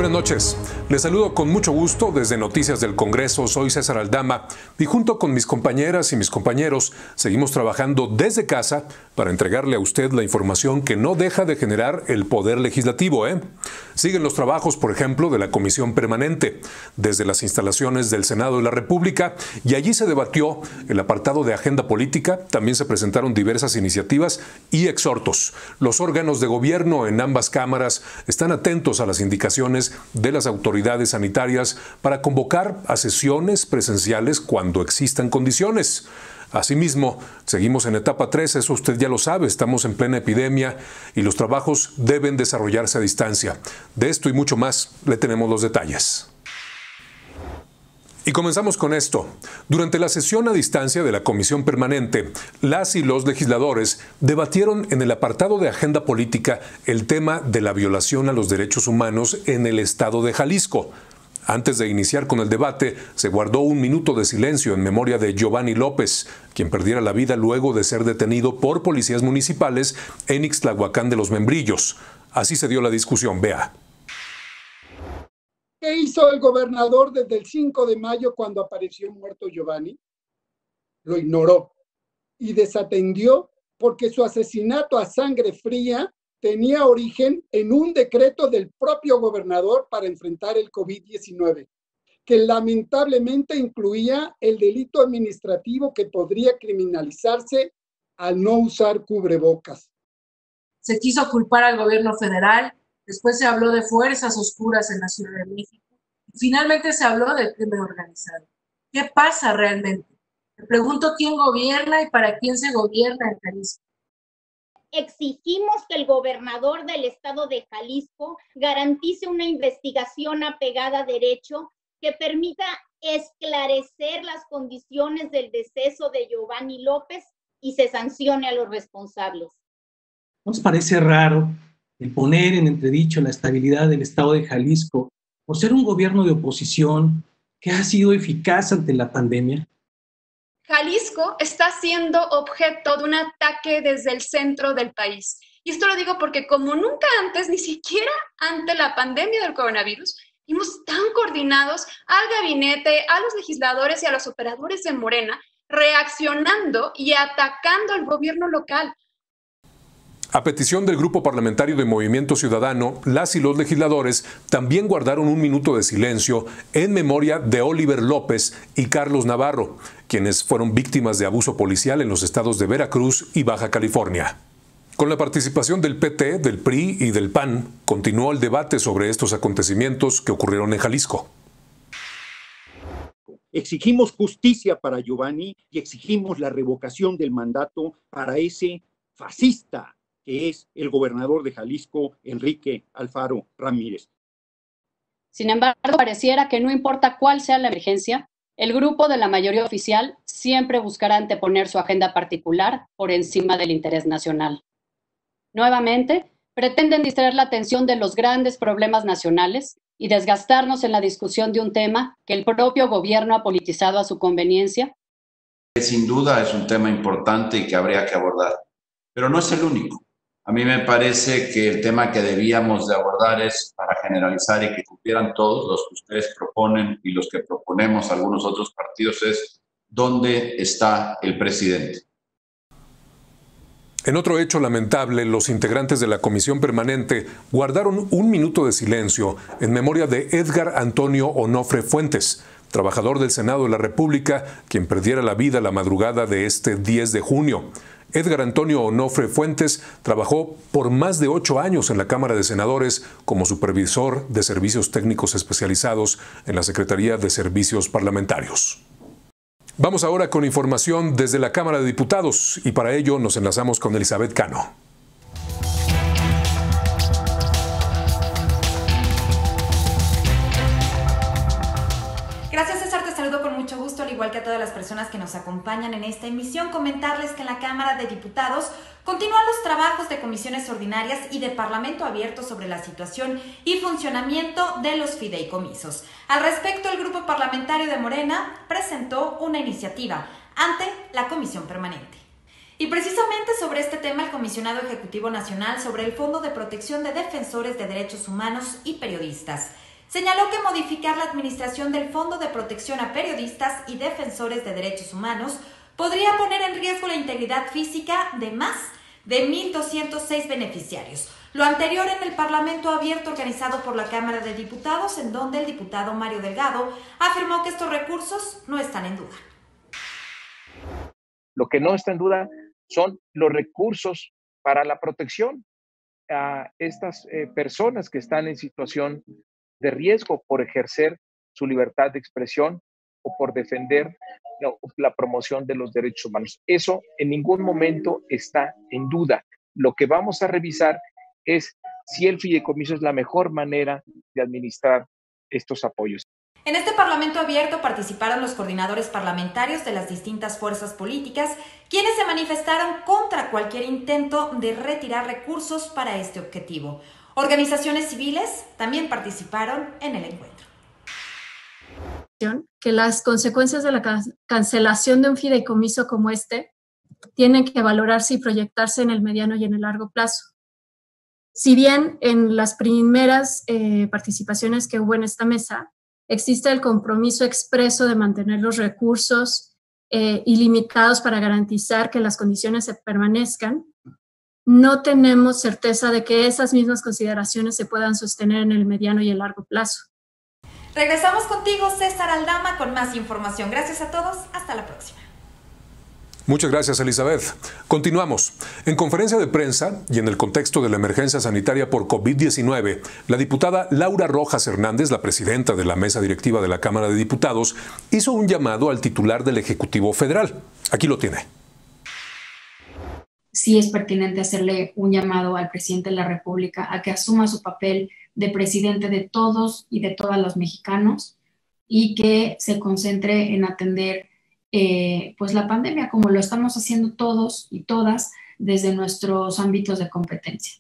Buenas noches. Les saludo con mucho gusto desde Noticias del Congreso. Soy César Aldama y junto con mis compañeras y mis compañeros seguimos trabajando desde casa para entregarle a usted la información que no deja de generar el Poder Legislativo. Siguen los trabajos, por ejemplo, de la Comisión Permanente desde las instalaciones del Senado de la República, y allí se debatió el apartado de agenda política. También se presentaron diversas iniciativas y exhortos. Los órganos de gobierno en ambas cámaras están atentos a las indicaciones de las autoridades sanitarias para convocar a sesiones presenciales cuando existan condiciones. Asimismo, seguimos en etapa 3, eso usted ya lo sabe, estamos en plena epidemia y los trabajos deben desarrollarse a distancia. De esto y mucho más le tenemos los detalles. Y comenzamos con esto. Durante la sesión a distancia de la Comisión Permanente, las y los legisladores debatieron en el apartado de agenda política el tema de la violación a los derechos humanos en el estado de Jalisco. Antes de iniciar con el debate, se guardó un minuto de silencio en memoria de Giovanni López, quien perdiera la vida luego de ser detenido por policías municipales en Ixtlahuacán de los Membrillos. Así se dio la discusión. Vea. ¿Qué hizo el gobernador desde el 5 de mayo cuando apareció muerto Giovanni? Lo ignoró y desatendió porque su asesinato a sangre fría tenía origen en un decreto del propio gobernador para enfrentar el COVID-19, que lamentablemente incluía el delito administrativo que podría criminalizarse al no usar cubrebocas. Se quiso culpar al gobierno federal. Después se habló de fuerzas oscuras en la Ciudad de México. Finalmente se habló del crimen organizado. ¿Qué pasa realmente? Me pregunto quién gobierna y para quién se gobierna en Jalisco. Exigimos que el gobernador del estado de Jalisco garantice una investigación apegada a derecho que permita esclarecer las condiciones del deceso de Giovanni López y se sancione a los responsables. ¿Nos parece raro el poner en entredicho la estabilidad del estado de Jalisco por ser un gobierno de oposición que ha sido eficaz ante la pandemia? Jalisco está siendo objeto de un ataque desde el centro del país. Y esto lo digo porque como nunca antes, ni siquiera ante la pandemia del coronavirus, vimos tan coordinados al gabinete, a los legisladores y a los operadores de Morena, reaccionando y atacando al gobierno local. A petición del Grupo Parlamentario de Movimiento Ciudadano, las y los legisladores también guardaron un minuto de silencio en memoria de Oliver López y Carlos Navarro, quienes fueron víctimas de abuso policial en los estados de Veracruz y Baja California. Con la participación del PT, del PRI y del PAN, continuó el debate sobre estos acontecimientos que ocurrieron en Jalisco. Exigimos justicia para Giovanni y exigimos la revocación del mandato para ese fascista que es el gobernador de Jalisco, Enrique Alfaro Ramírez. Sin embargo, pareciera que no importa cuál sea la emergencia, el grupo de la mayoría oficial siempre buscará anteponer su agenda particular por encima del interés nacional. Nuevamente, pretenden distraer la atención de los grandes problemas nacionales y desgastarnos en la discusión de un tema que el propio gobierno ha politizado a su conveniencia. Sin duda es un tema importante y que habría que abordar, pero no es el único. A mí me parece que el tema que debíamos de abordar es para generalizar y que cumplieran todos los que ustedes proponen y los que proponemos algunos otros partidos es ¿dónde está el presidente? En otro hecho lamentable, los integrantes de la Comisión Permanente guardaron un minuto de silencio en memoria de Edgar Antonio Onofre Fuentes, trabajador del Senado de la República, quien perdiera la vida la madrugada de este 10 de junio. Edgar Antonio Onofre Fuentes trabajó por más de 8 años en la Cámara de Senadores como supervisor de servicios técnicos especializados en la Secretaría de Servicios Parlamentarios. Vamos ahora con información desde la Cámara de Diputados y para ello nos enlazamos con Elizabeth Cano. Gracias, César, te saludo con mucho gusto, al igual que a todas las personas que nos acompañan en esta emisión. Comentarles que en la Cámara de Diputados continúan los trabajos de comisiones ordinarias y de Parlamento abierto sobre la situación y funcionamiento de los fideicomisos. Al respecto, el Grupo Parlamentario de Morena presentó una iniciativa ante la Comisión Permanente. Y precisamente sobre este tema, el Comisionado Ejecutivo Nacional sobre el Fondo de Protección de Defensores de Derechos Humanos y Periodistas, señaló que modificar la administración del Fondo de Protección a Periodistas y Defensores de Derechos Humanos podría poner en riesgo la integridad física de más de 1,206 beneficiarios. Lo anterior en el Parlamento Abierto organizado por la Cámara de Diputados, en donde el diputado Mario Delgado afirmó que estos recursos no están en duda. Lo que no está en duda son los recursos para la protección a estas personas que están en situación de riesgo por ejercer su libertad de expresión o por defender la promoción de los derechos humanos. Eso en ningún momento está en duda. Lo que vamos a revisar es si el fideicomiso es la mejor manera de administrar estos apoyos. En este Parlamento Abierto participaron los coordinadores parlamentarios de las distintas fuerzas políticas, quienes se manifestaron contra cualquier intento de retirar recursos para este objetivo. Organizaciones civiles también participaron en el encuentro. Que las consecuencias de la cancelación de un fideicomiso como este tienen que valorarse y proyectarse en el mediano y en el largo plazo. Si bien en las primeras participaciones que hubo en esta mesa, existe el compromiso expreso de mantener los recursos ilimitados para garantizar que las condiciones se permanezcan, no tenemos certeza de que esas mismas consideraciones se puedan sostener en el mediano y el largo plazo. Regresamos contigo, César Aldama, con más información. Gracias a todos. Hasta la próxima. Muchas gracias, Elizabeth. Continuamos. En conferencia de prensa y en el contexto de la emergencia sanitaria por COVID-19, la diputada Laura Rojas Hernández, la presidenta de la mesa directiva de la Cámara de Diputados, hizo un llamado al titular del Ejecutivo Federal. Aquí lo tiene. Sí es pertinente hacerle un llamado al presidente de la República a que asuma su papel de presidente de todos y de todas los mexicanos y que se concentre en atender pues la pandemia, como lo estamos haciendo todos y todas desde nuestros ámbitos de competencia.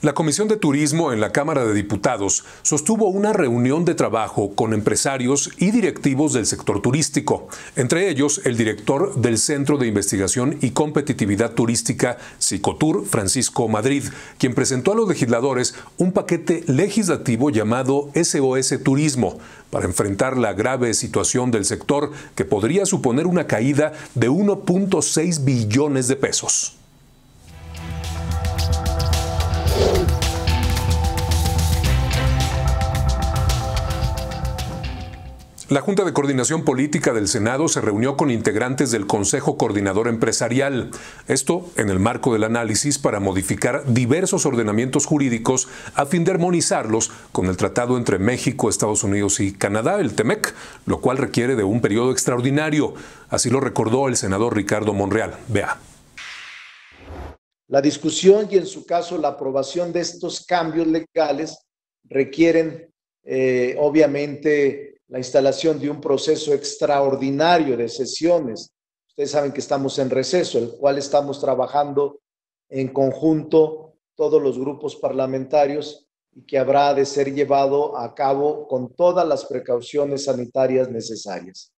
La Comisión de Turismo en la Cámara de Diputados sostuvo una reunión de trabajo con empresarios y directivos del sector turístico, entre ellos el director del Centro de Investigación y Competitividad Turística Cicotur, Francisco Madrid, quien presentó a los legisladores un paquete legislativo llamado SOS Turismo para enfrentar la grave situación del sector que podría suponer una caída de 1.6 billones de pesos. La Junta de Coordinación Política del Senado se reunió con integrantes del Consejo Coordinador Empresarial. Esto en el marco del análisis para modificar diversos ordenamientos jurídicos a fin de armonizarlos con el tratado entre México, Estados Unidos y Canadá, el TEMEC, lo cual requiere de un periodo extraordinario. Así lo recordó el senador Ricardo Monreal. Vea. La discusión y en su caso la aprobación de estos cambios legales requieren obviamente la instalación de un proceso extraordinario de sesiones. Ustedes saben que estamos en receso, el cual estamos trabajando en conjunto todos los grupos parlamentarios y que habrá de ser llevado a cabo con todas las precauciones sanitarias necesarias.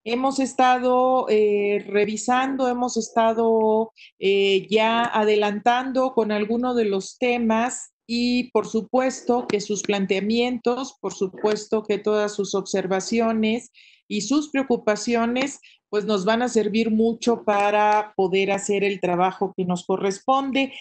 Hemos estado revisando, hemos estado ya adelantando con algunos de los temas y por supuesto que sus planteamientos, por supuesto que todas sus observaciones y sus preocupaciones pues nos van a servir mucho para poder hacer el trabajo que nos corresponde.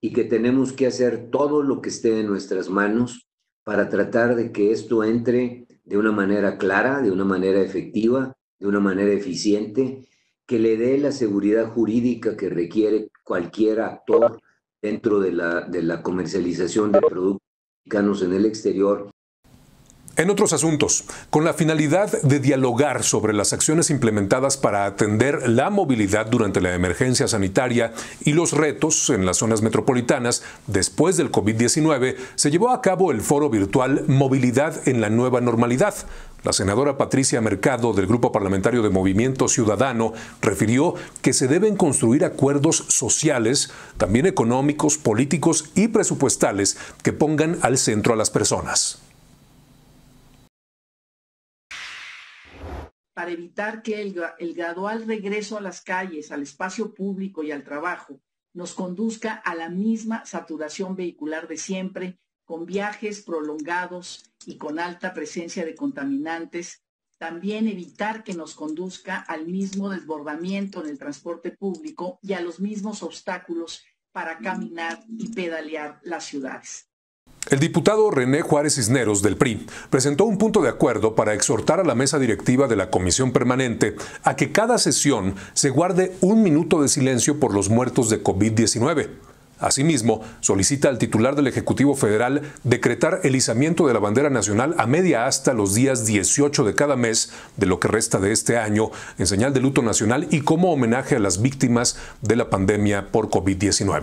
Y que tenemos que hacer todo lo que esté en nuestras manos para tratar de que esto entre de una manera clara, de una manera efectiva, de una manera eficiente, que le dé la seguridad jurídica que requiere cualquier actor dentro de la comercialización de productos mexicanos en el exterior. En otros asuntos, con la finalidad de dialogar sobre las acciones implementadas para atender la movilidad durante la emergencia sanitaria y los retos en las zonas metropolitanas después del COVID-19, se llevó a cabo el foro virtual Movilidad en la Nueva Normalidad. La senadora Patricia Mercado, del Grupo Parlamentario de Movimiento Ciudadano, refirió que se deben construir acuerdos sociales, también económicos, políticos y presupuestales que pongan al centro a las personas. Para evitar que el gradual regreso a las calles, al espacio público y al trabajo nos conduzca a la misma saturación vehicular de siempre, con viajes prolongados y con alta presencia de contaminantes. También evitar que nos conduzca al mismo desbordamiento en el transporte público y a los mismos obstáculos para caminar y pedalear las ciudades. El diputado René Juárez Cisneros, del PRI, presentó un punto de acuerdo para exhortar a la mesa directiva de la Comisión Permanente a que cada sesión se guarde 1 minuto de silencio por los muertos de COVID-19. Asimismo, solicita al titular del Ejecutivo Federal decretar el izamiento de la bandera nacional a media asta los días 18 de cada mes de lo que resta de este año, en señal de luto nacional y como homenaje a las víctimas de la pandemia por COVID-19.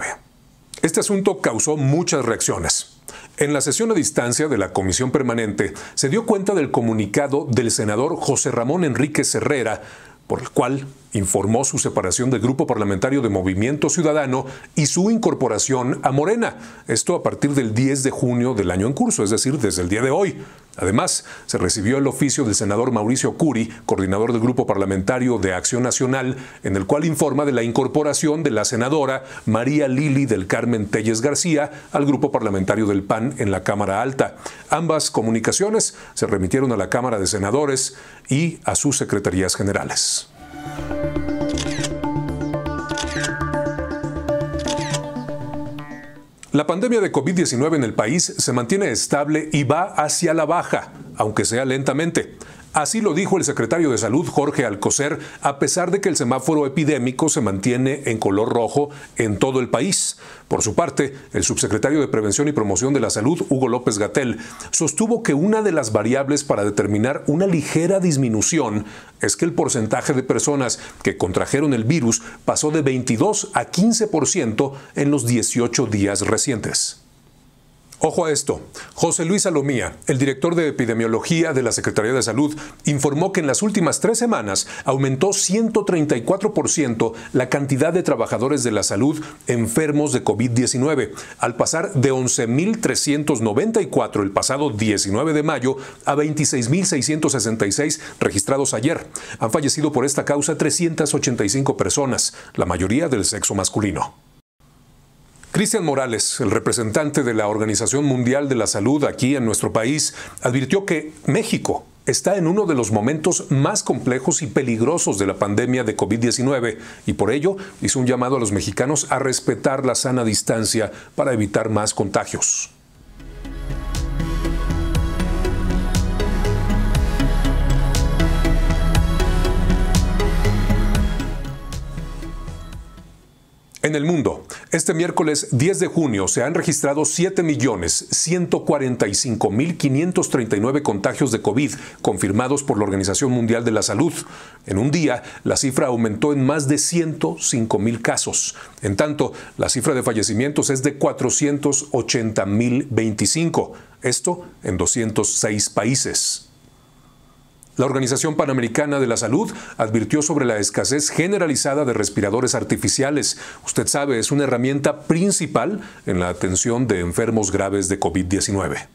Este asunto causó muchas reacciones. En la sesión a distancia de la Comisión Permanente se dio cuenta del comunicado del senador José Ramón Enríquez Herrera, por el cual informó su separación del Grupo Parlamentario de Movimiento Ciudadano y su incorporación a Morena. Esto a partir del 10 de junio del año en curso, es decir, desde el día de hoy. Además, se recibió el oficio del senador Mauricio Curi, coordinador del Grupo Parlamentario de Acción Nacional, en el cual informa de la incorporación de la senadora María Lili del Carmen Telles García al Grupo Parlamentario del PAN en la Cámara Alta. Ambas comunicaciones se remitieron a la Cámara de Senadores y a sus secretarías generales. La pandemia de COVID-19 en el país se mantiene estable y va hacia la baja, aunque sea lentamente. Así lo dijo el secretario de Salud, Jorge Alcocer, a pesar de que el semáforo epidémico se mantiene en color rojo en todo el país. Por su parte, el subsecretario de Prevención y Promoción de la Salud, Hugo López-Gatell, sostuvo que una de las variables para determinar una ligera disminución es que el porcentaje de personas que contrajeron el virus pasó de 22 a 15% en los 18 días recientes. Ojo a esto, José Luis Salomía, el director de Epidemiología de la Secretaría de Salud, informó que en las últimas 3 semanas aumentó 134% la cantidad de trabajadores de la salud enfermos de COVID-19, al pasar de 11.394 el pasado 19 de mayo a 26.666 registrados ayer. Han fallecido por esta causa 385 personas, la mayoría del sexo masculino. Cristian Morales, el representante de la Organización Mundial de la Salud aquí en nuestro país, advirtió que México está en uno de los momentos más complejos y peligrosos de la pandemia de COVID-19 y por ello hizo un llamado a los mexicanos a respetar la sana distancia para evitar más contagios. En el mundo, este miércoles 10 de junio se han registrado 7.145.539 contagios de COVID confirmados por la Organización Mundial de la Salud. En un día, la cifra aumentó en más de 105.000 casos. En tanto, la cifra de fallecimientos es de 480.025. Esto en 206 países. La Organización Panamericana de la Salud advirtió sobre la escasez generalizada de respiradores artificiales. Usted sabe, es una herramienta principal en la atención de enfermos graves de COVID-19.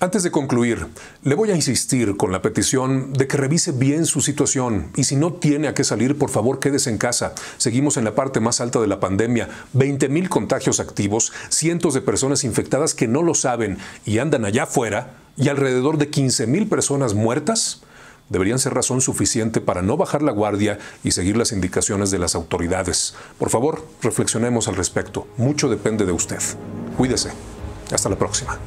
Antes de concluir, le voy a insistir con la petición de que revise bien su situación y si no tiene a qué salir, por favor quédese en casa. Seguimos en la parte más alta de la pandemia, 20.000 contagios activos, cientos de personas infectadas que no lo saben y andan allá afuera y alrededor de 15.000 personas muertas. Deberían ser razón suficiente para no bajar la guardia y seguir las indicaciones de las autoridades. Por favor, reflexionemos al respecto. Mucho depende de usted. Cuídese. Hasta la próxima.